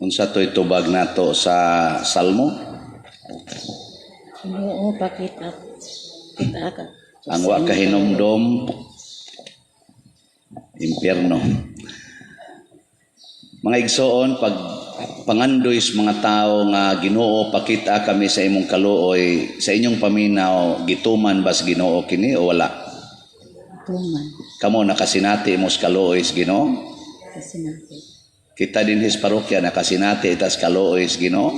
Unsa to'y tubag nato sa Salmo? Oo, pakita. Kita ka. Ang wa kahinumdom, impyerno. Mga igsoon, pag pangandoy sa mga tao nga Ginoo, pakita kami sa imong kaluoy, sa inyong paminaw, gituman ba sa Ginoo kini o wala? Tuman. Kamo nakasinati mo sa kaluoy sa Ginoo? Kasinati. Kita din his parokya nakasinati itas kaluoy sa Ginoo?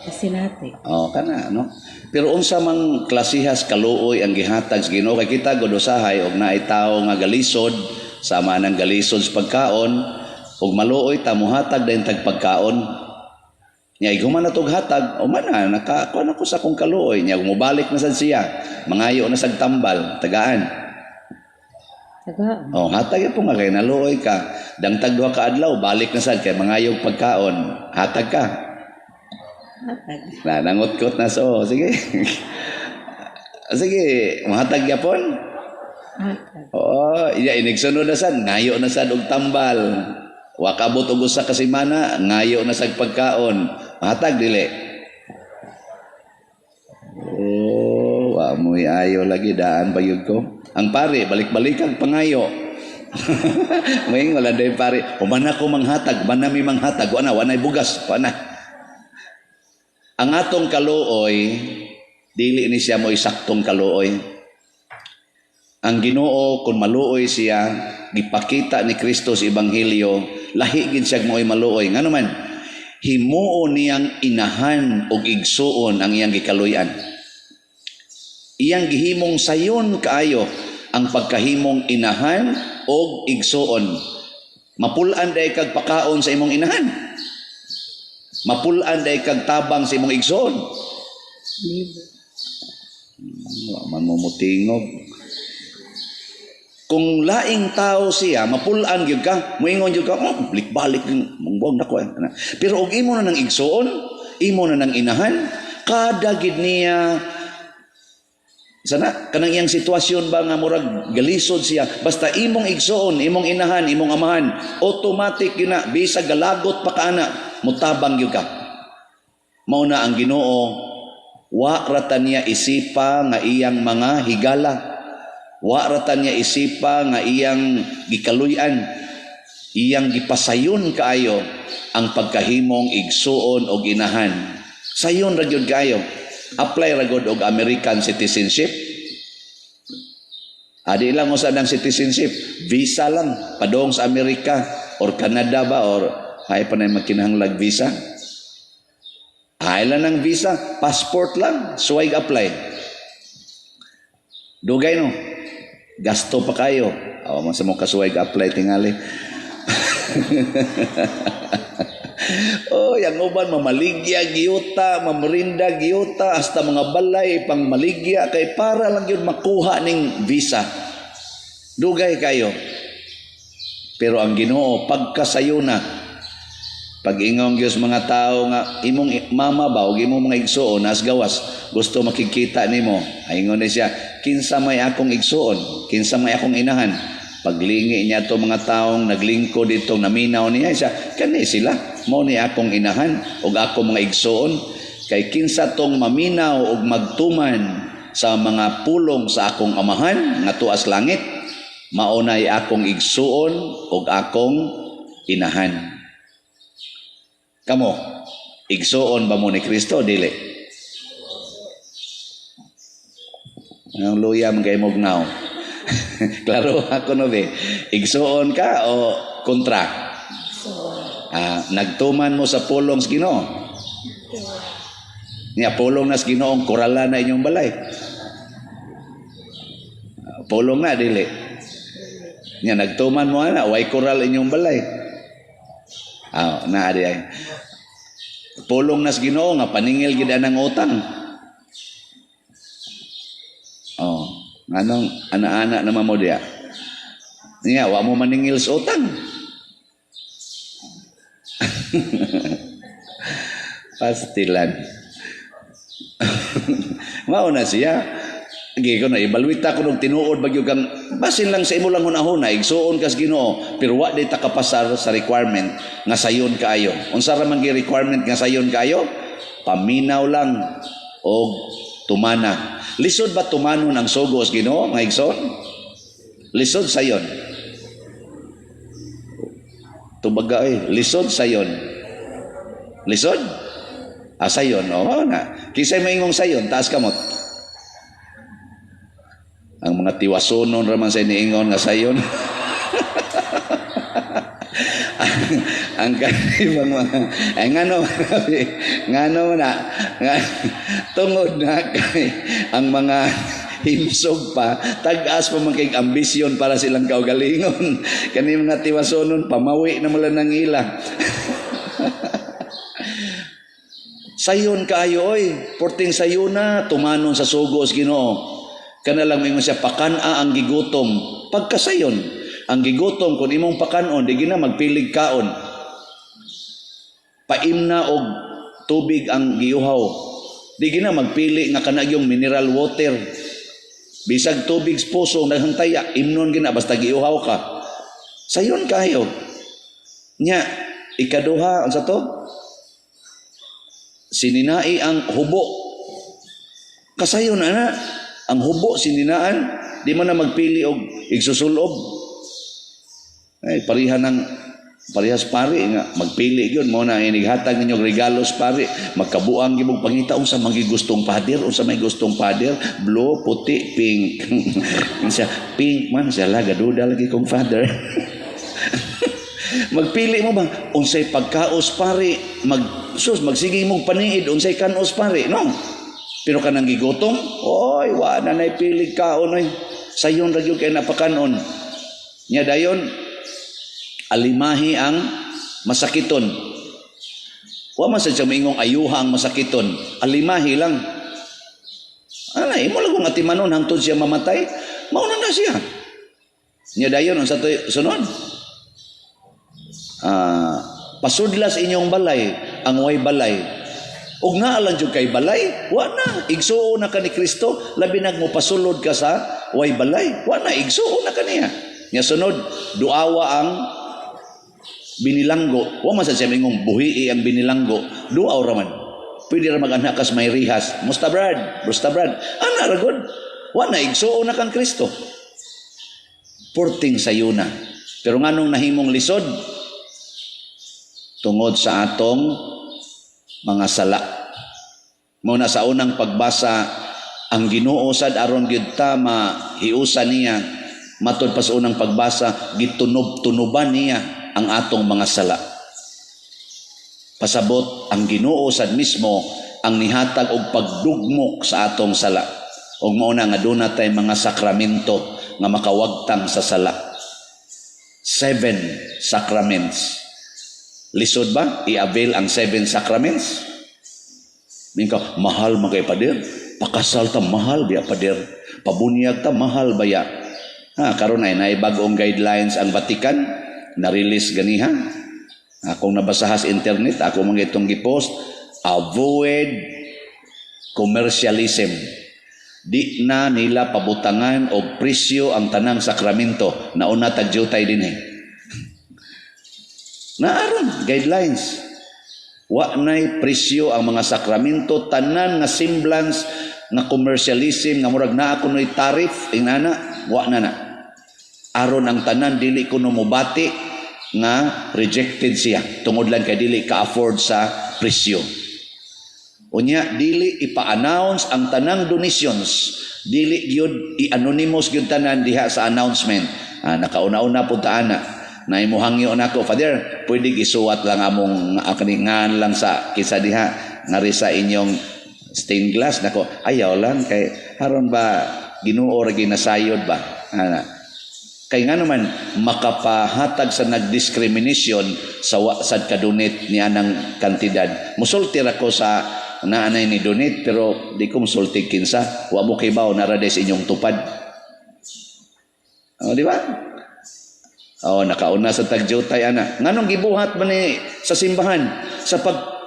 Kasinati. Oh, kana no. Pero unsa mang klasihas kaluoy ang gihatag sa Ginoo kay kita gud usahay og naay tawo nga galisod sama nang galisod sa pagkaon ug maluoy ta mohatag dayon tag pagkaon. Nya iguman na tog hatag o man na nakakuan ako sa akong kaluoy nya mobalik na sad siya. Mangayo na sag tambal, tagaan. Tagaan. Oh, hatag po nga kay naluoy ka. Dangtag duha ka adlaw, balik na sad kay mangayog pagkaon. Hatag ka. Hatag. Na nangot-kot na so. Sige. Sige, mahatag yapon. Hatag. Oo, inigsunod na sad, ngayo na sad og tambal. Wakabot og usa ka semana, ngayo na sad pagkaon. Mahatag dili. Oh, wa mo'y ayo lagi daan bayud ko. Ang pare, balik-balikan pangayo. May wala day pare. O man ako manghatag, man nami manghatag, wa na bugas, wa na. Ang atong kaluoy, dili ni siya mo saktong kaluoy. Ang Ginoo kung maluoy siya, gipakita ni Kristo sa Ebanghelyo, lahi gid siya mo'y maluoy. Ngano man, himuo niyang inahan og igsuon ang iyang gikaluyan. Iyang gihimong sayon kaayo ang pagkahimong inahan og igsuon. Mapulan day kag pakaon sa imong inahan. Mapulan day kag tabang sa imong igsuon. Libo. Man mo mutingog. Kung laing tao siya, mapulan gyud ka, moingon gyud ka, balik-balik mong nako. Pero og imo na nang igsuon, imo na nang inahan, kada gid niya sana kanang iyang sitwasyon ba nga murag galisod siya, basta imong igsuon, imong inahan, imong amahan, automatic yun na, bisag galagot pa kana, mutabang gyud ka. Mao na ang Ginoo, wa ratan niya isipa nga iyang mga higala. Wa ratan niya isipa nga iyang gikaluyan, iyang gipasayon kaayo ang pagkahimong igsuon og inahan. Sayon ra gyud kaayo. Apply ra gyud og American citizenship. Adi lang usa ng citizenship, visa lang padong sa Amerika or Canada ba or hay pa na makinahanglag visa. Hay lang ng visa, passport lang, suway apply. Dugay no. Gasto pa kayo. Awa mo sa mong kasuway apply tingali. Oh, yang uban mamaligya giyuta, mamrinda giyuta, hasta mga balay pang maligya kay para lang yun makuha ning visa. Dugay kayo. Pero ang Ginoo pagkasayo na, pag-ingong Diyos mga tao nga imong mama ba o imong mga igsuon as gawas gusto makikita nimo, ayingon ni siya, kinsa may akong igsuon, kinsa may akong inahan. Paglingi niya to mga taong naglingkod dito, naminaw niya siya, kani sila mo ni akong inahan o ako mga igsuon, kay kinsa tong maminaw og magtuman sa mga pulong sa akong amahan nga tuas langit, maunay akong igsuon og akong inahan. Kamo, igsuon ba mo ni Kristo? Dili. Ang luya mga imognaw. Klaro ako no be. Igsuon ka o kontra? Nagtuman mo sa pulong sa Ginoo. Niya pulong na sa Ginoo, kurala na inyong balay. Pulong na dili. Niya nagtuman mo na, way kural inyong balay. Na adi ay. Pulong na sa Ginoo nga paningil gid anang utang. Anong ana-ana naman mo diya? Niya, wa mo maningil sa utang. Pastilan. Mao na siya. Gi ko na ibalwita ko nung tinuod bagyo kang basin lang sa imo lang hunahuna igsuon kas Ginoo pero wa day ta kapasar sa requirement nga sayon kaayo. Unsa ra man gi requirement nga sayon kaayo? Paminaw lang og tumana. Lisod ba tumanon ang sugos Ginoo nga igsoon? Lisod sayon. Tubaga lisod sayon. Lisod? Sayon. O na. Kisay maingong sayon taas kamot. Ang mga tiwasonon raman sa iniingon nga sayon. ang kanibang mga ay ngano na tungod na kay ang mga himsog pa tag-as pa man kay ambisyon para silang kaugalingon kani mga tiwasonon pamawi na mula ng ila. Sayon kaayo oy porting sayuna tumanon sa sugos Ginoo. Kana lang mingon siya pakana ang gigutom pagkasayon ang gigutom kung imong pakanon di gina magpilig kaon paimna og tubig ang giuhaw di gina magpili nga kanagyong mineral water bisag tubig sa puso naghantaya imnon gina basta giuhaw ka sayon kayo nya ikaduha unsa to sininai ang hubo kasayon ana ang hubo sininaan di man na magpili og igsusulob ay parehas pare nga magpili gyud mo na inighatag ninyo regalos pare magkabuang gibog pangita unsa man gustong pader unsa may gustong pader blue puti pink unsa pink man siya laga duda lagi kong father. Magpili mo ba unsay pagkaos pare magsige mong paniid unsay kanos pare no pero kanang gigutom oy wa na nay pilig kaon oy sayon ra gyud kay napakanon nya dayon alimahi ang masakiton wa man sa mingong ayuha ang masakiton alimahi lang ana imo lang kung atimanon hangtod siya mamatay mao na siya nya dayon unsa to sunod pasudlas inyong balay ang way balay ug nga alang jud kay balay wa na igsuo na ka ni Kristo labi nag mo pasulod ka sa way balay wa na igsuo na kaniya nya sunod duawa ang binilanggo wa man sa mingong buhii ang binilanggo duaw ra man pwede ra mag-anak kas may rihas musta brad ana ra gud wa na igsuo na kan Kristo porting sayuna pero nganong nahimong lisod tungod sa atong mga sala. Muna sa unang pagbasa ang Ginoo sad aron gyud ta mahiusa niya matud pa sa unang pagbasa gitunob-tunoban niya ang atong mga sala. Pasabot ang Ginoo sad mismo ang nihatag og pagdugmok sa atong sala. Ug mao na nga aduna tay mga sakramento nga makawagtang sa sala. 7 sacraments. Lisod ba? I-avail ang 7 sacraments? Mingka, mahal man kay pader. Pakasal ta mahal biya pader. Pabunyag ta mahal baya. Karon ay naibagong guidelines ang Vatican. Na-release ganiha. Kung nabasahas internet, ako mga itong gipost, avoid commercialism. Di na nila pabutangan o presyo ang tanang sakramento. Nauna tagjutay din Naaron guidelines. Wa nay presyo ang mga sakramento tanan nga semblance nga commercialism nga murag naa kunoy tariff inana wa na. Aron ang tanan dili kuno mobati nga rejected siya tungod lang kay dili ka-afford sa presyo. Unya dili ipa-announce ang tanang donations, dili gyud i-anonymous gyud tanan diha sa announcement. Nakauna-una pud ta ana. Na imuhangyo nako father pwede gisuwat lang among akaningan lang sa kisa diha ngari sa inyong stained glass nako ayaw lang kay haron ba Ginoo ra ginasayod ba kay nga naman makapahatag sa nagdiscrimination sa sad kadonate ni anang kantidad musulti ra ko sa naanay ni donate pero di ko musulti kinsa wa mo kay bawo nara sa inyong tupad di ba nakauna sa tagjutay ana. Nganong gibuhat man ni sa simbahan sa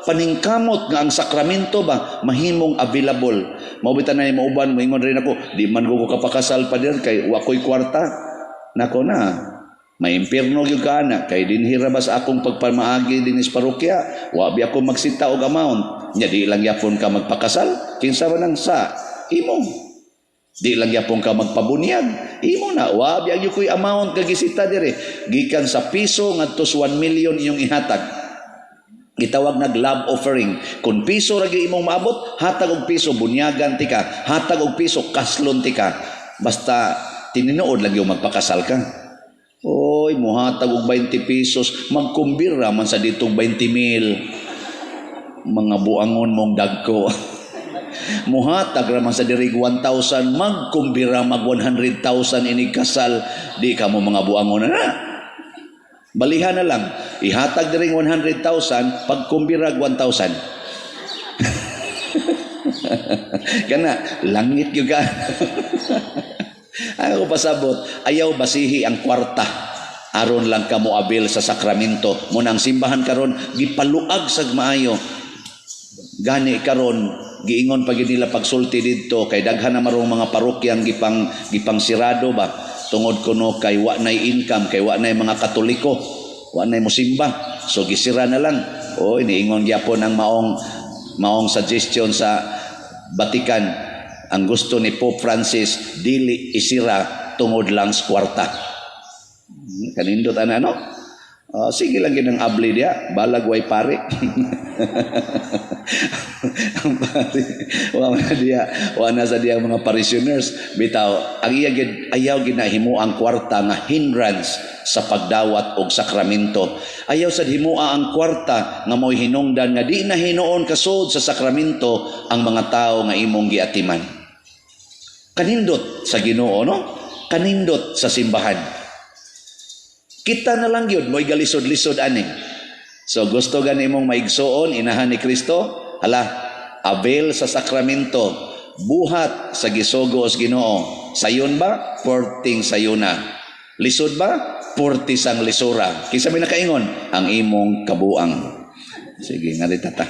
paningkamot nga ang sakramento ba mahimong available. Maubitan na ni mauban, moingon rin ako, di man ko kapakasal pa din kay wakoy kwarta. Nako na, may impierno gyud ka na kay dinhira ba sa akong pagpamaagi din sa parokya, wa bi ako magsita og amount. Nya di lang yapon ka magpakasal, kinsa man ang sa imo. Di lang yapon ka magpabunyag, imo na wa bi gyud koy amount kagisita dire. Gikan sa piso ngadto sa 1 million inyong ihatag. Gitawag nag love offering. Kung piso ra gyud imong maabot, hatag og piso bunyagan ti ka, hatag og piso kaslon ti ka. Basta tininuod lang yung magpakasal ka. Oy, muhatag og 20 pesos, magkumbira man sa ditong 20,000. Mga buangon mong dagko. Muhatag raman sa dirig 1,000, magkumbira mag 100,000 ini kasal, di ka mo mga buangon na. Balihan na lang, ihatag diring 100,000, pagkumbirag 1,000. Kana, langit yung ka. Ako pasabot, ayaw basihi ang kwarta. Aron lang ka mo abil sa sakramento. Munang simbahan karon gipaluag sag maayo. Gani karon giingon pag nila pagsulti didto kay daghan na marong mga parokyang gipang sirado ba tungod kuno kay wa nay income, kay wa nay mga Katoliko, wa nay mosimba, so gisira na lang. O iniingon gyapon ang maong suggestion sa Vatican, ang gusto ni Pope Francis dili isira tungod lang sa kwarta. Kanindot ana no? Sige lang ginang abli dia, balag way pare. Ang pare, wana sa diya mga parishioners, bitaw, ang iya ayaw ginahimo ang kwarta nga hindrance sa pagdawat og sakramento. Ayaw sad himua ang kwarta nga mo'y hinungdan nga di na hinuon kasod sa sakramento ang mga tao nga imong giatiman. Kanindot sa Ginoo, no? Kanindot sa simbahan. Kita na lang yun, mo'y galisod-lisod ani. So gusto gani mong maigsoon, inahan ni Kristo, hala, avail sa sakramento, buhat sa gisugo os Ginoo. Sayon ba? Porting sayuna. Lisod ba? Porti sang lisura. Kinsa may nakaingon? Ang imong kabuang. Sige, nga tata.